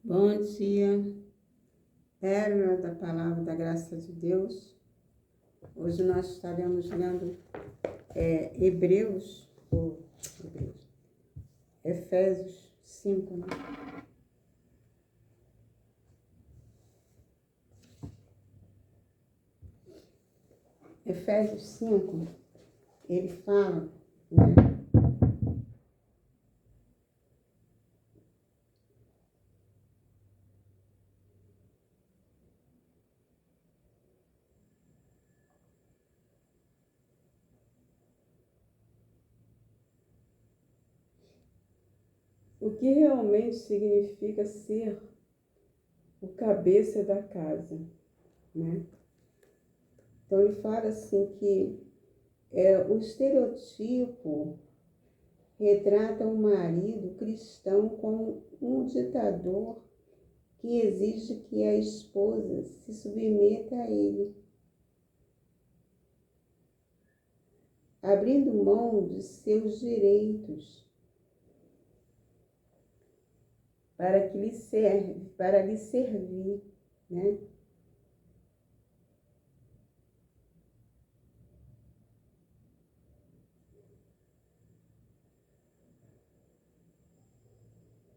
Bom dia, pérola da palavra da graça de Deus. Hoje nós estaremos lendo Efésios 5, né? Efésios 5, ele fala, né? O que realmente significa ser o cabeça da casa, né? Então ele fala assim que o estereotipo retrata o marido cristão como um ditador que exige que a esposa se submeta a ele, abrindo mão de seus direitos para lhe servir, né?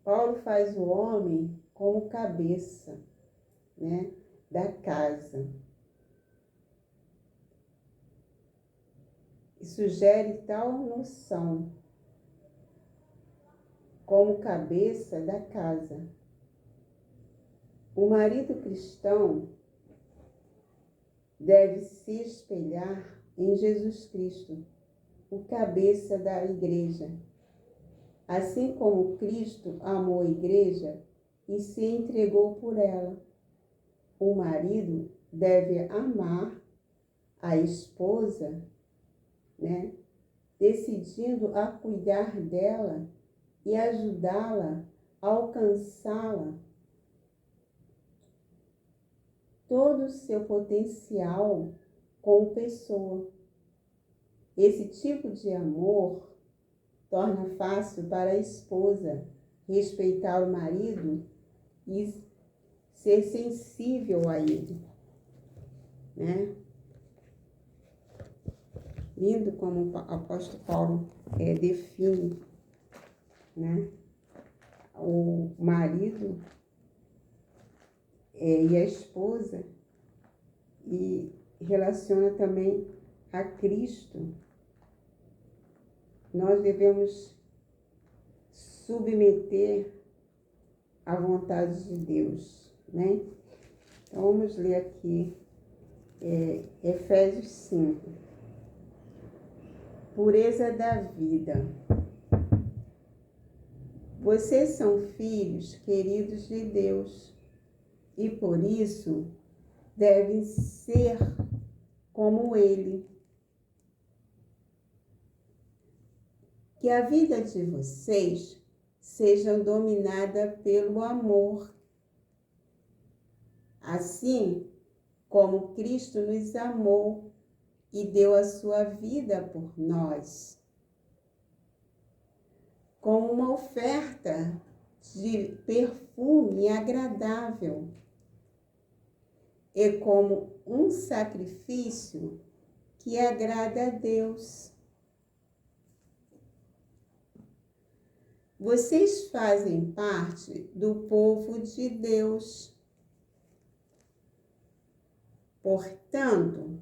Paulo faz o homem como cabeça, né, da casa. E sugere tal noção como cabeça da casa. O marido cristão deve se espelhar em Jesus Cristo, o cabeça da igreja. Assim como Cristo amou a igreja e se entregou por ela, o marido deve amar a esposa, né, decidindo a cuidar dela e ajudá-la a alcançá-la todo o seu potencial como pessoa. Esse tipo de amor torna fácil para a esposa respeitar o marido e ser sensível a ele, né? Lindo como o apóstolo Paulo define, né, o marido e a esposa, e relaciona também a Cristo. Nós devemos submeter à vontade de Deus, né? Então vamos ler aqui Efésios 5. Pureza da vida. Vocês são filhos queridos de Deus e por isso devem ser como Ele. Que a vida de vocês seja dominada pelo amor, assim como Cristo nos amou e deu a sua vida por nós, como uma oferta de perfume agradável e como um sacrifício que agrada a Deus. Vocês fazem parte do povo de Deus. Portanto,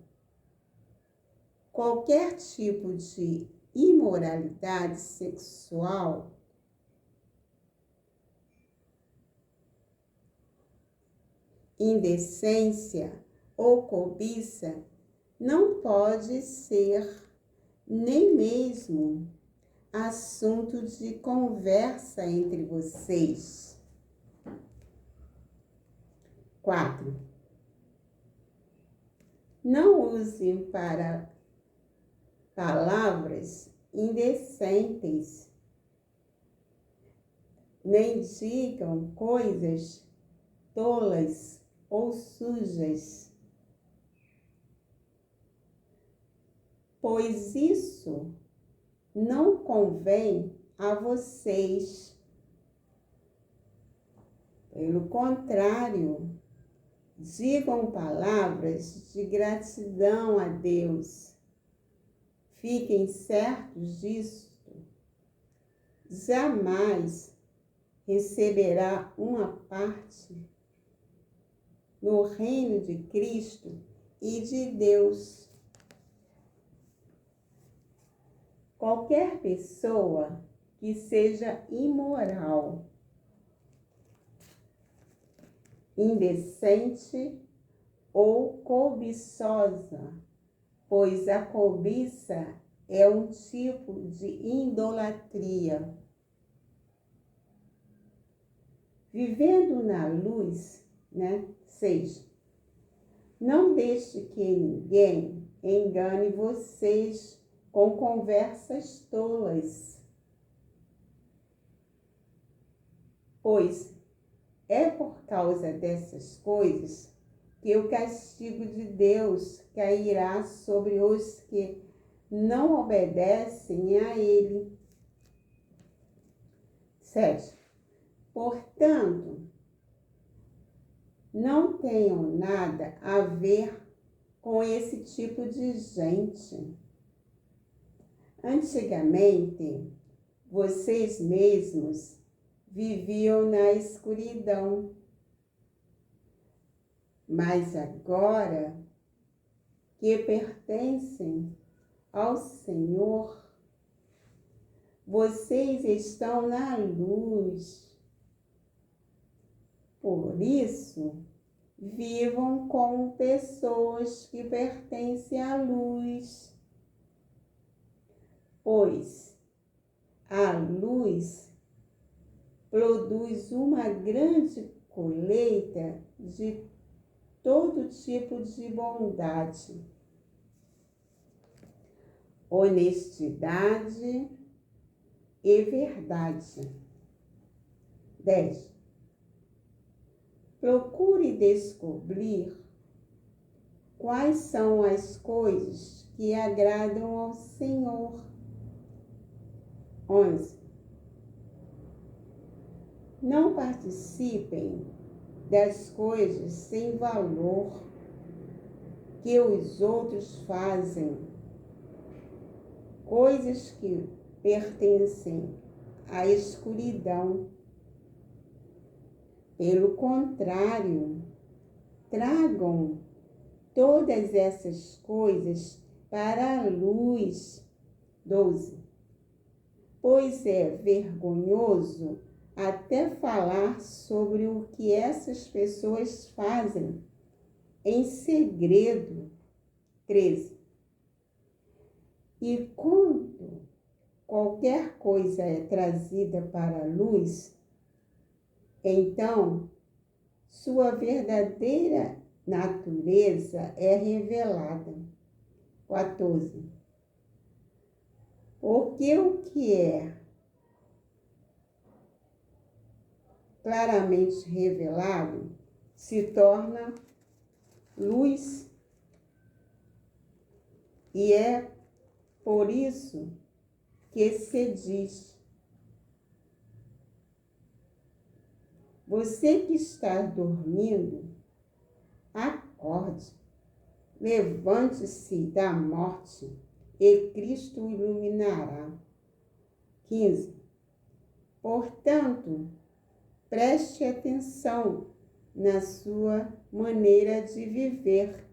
qualquer tipo de imoralidade sexual, indecência ou cobiça não pode ser nem mesmo assunto de conversa entre vocês. 4. Não usem para palavras indecentes, nem digam coisas tolas ou sujas, pois isso não convém a vocês. Pelo contrário, digam palavras de gratidão a Deus. Fiquem certos disso. Jamais receberá uma parte no reino de Cristo e de Deus. Qualquer pessoa que seja imoral, indecente ou cobiçosa, pois a cobiça é um tipo de idolatria. Vivendo na luz, 6. Não deixe que ninguém engane vocês com conversas tolas, pois é por causa dessas coisas que o castigo de Deus cairá sobre os que não obedecem a Ele. 7. Portanto, não tenham nada a ver com esse tipo de gente. Antigamente, vocês mesmos viviam na escuridão, mas agora que pertencem ao Senhor, vocês estão na luz. Por isso, vivam como pessoas que pertencem à luz, pois a luz produz uma grande colheita de todo tipo de bondade, honestidade e verdade. 10. Procure descobrir quais são as coisas que agradam ao Senhor. 11. Não participem das coisas sem valor que os outros fazem, coisas que pertencem à escuridão. Pelo contrário, tragam todas essas coisas para a luz. 12. Pois é vergonhoso até falar sobre o que essas pessoas fazem em segredo. 13. E quando qualquer coisa é trazida para a luz, então sua verdadeira natureza é revelada. 14. Porque o que é claramente revelado se torna luz, e é por isso que se diz: você que está dormindo, acorde, levante-se da morte e Cristo o iluminará. 15. Portanto, preste atenção na sua maneira de viver.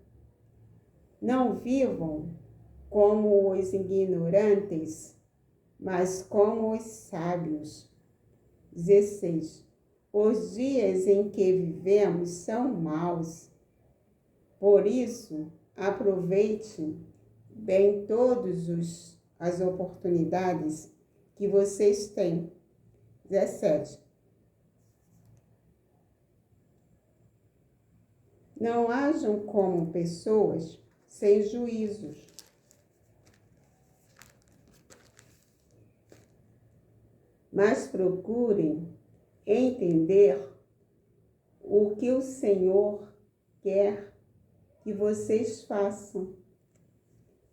Não vivam como os ignorantes, mas como os sábios. 16. Os dias em que vivemos são maus. Por isso, aproveite bem todas as oportunidades que vocês têm. 17. Não hajam como pessoas sem juízos. Mas procurem entender o que o Senhor quer que vocês façam.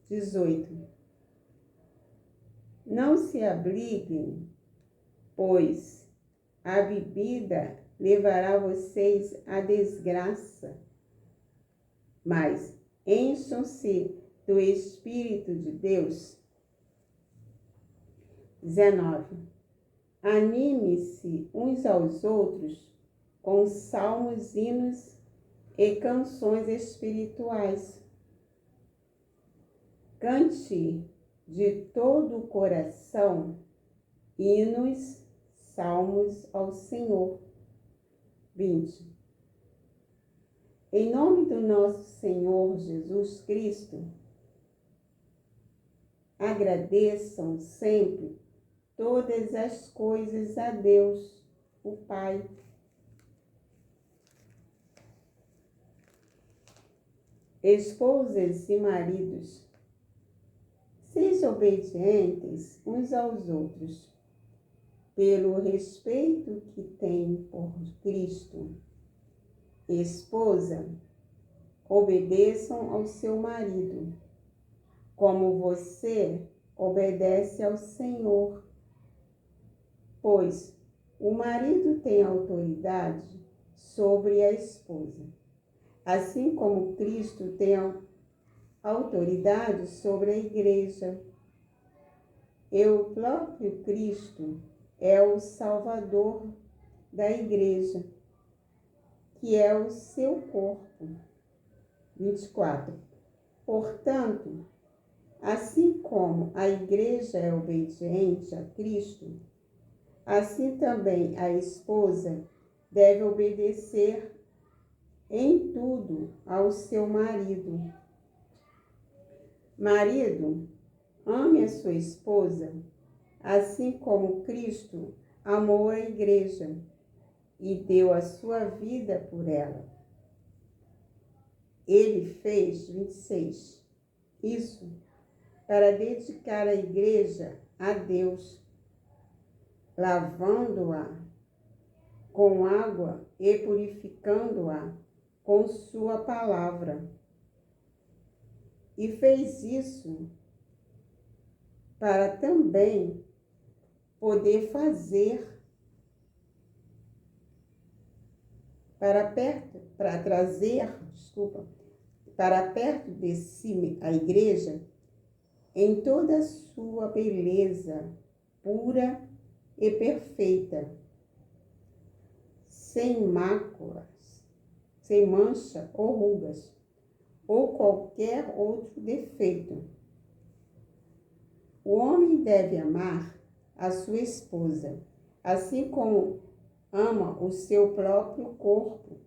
18. Não se abriguem, pois a bebida levará vocês à desgraça, mas encham-se do Espírito de Deus. 19. Anime-se uns aos outros com salmos, hinos e canções espirituais. Cante de todo o coração hinos, salmos ao Senhor. 20. Em nome do nosso Senhor Jesus Cristo, agradeçam sempre todas as coisas a Deus, o Pai. Esposas e maridos, sejam obedientes uns aos outros, pelo respeito que têm por Cristo. Esposa, obedeçam ao seu marido, como você obedece ao Senhor, pois o marido tem autoridade sobre a esposa, assim como Cristo tem autoridade sobre a igreja. E o próprio Cristo é o Salvador da igreja, que é o seu corpo. 24. Portanto, assim como a igreja é obediente a Cristo, assim também a esposa deve obedecer em tudo ao seu marido. Marido, ame a sua esposa, assim como Cristo amou a igreja e deu a sua vida por ela. Ele fez, 26, isso para dedicar a igreja a Deus, lavando-a com água e purificando-a com sua palavra. E fez isso para também poder fazer para perto de si a igreja em toda a sua beleza pura e perfeita, sem máculas, sem mancha ou rugas, ou qualquer outro defeito. O homem deve amar a sua esposa, assim como ama o seu próprio corpo.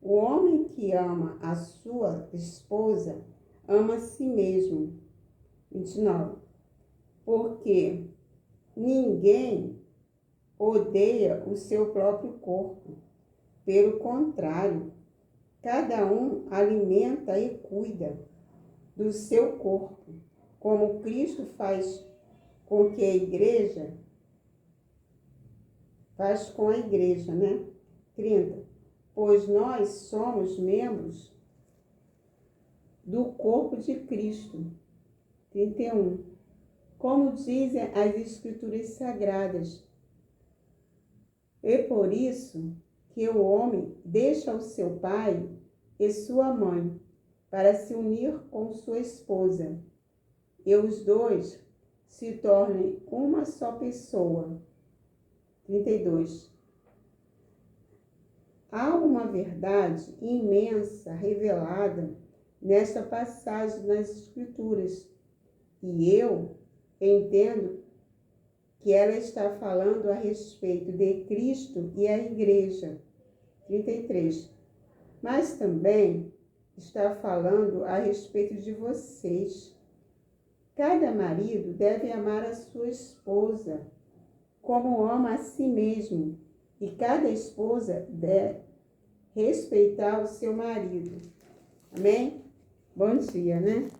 O homem que ama a sua esposa ama a si mesmo. 29. Porque ninguém odeia o seu próprio corpo. Pelo contrário, cada um alimenta e cuida do seu corpo, como Cristo faz com que a igreja, faz com a igreja, né? 30. Pois nós somos membros do corpo de Cristo. 31. Como dizem as Escrituras Sagradas, e por isso que o homem deixa o seu pai e sua mãe para se unir com sua esposa, e os dois se tornem uma só pessoa. 32. Há uma verdade imensa revelada nesta passagem nas Escrituras, e eu entendo que ela está falando a respeito de Cristo e a igreja. 33. Mas também está falando a respeito de vocês. Cada marido deve amar a sua esposa como ama a si mesmo, e cada esposa deve respeitar o seu marido. Amém? Bom dia, né?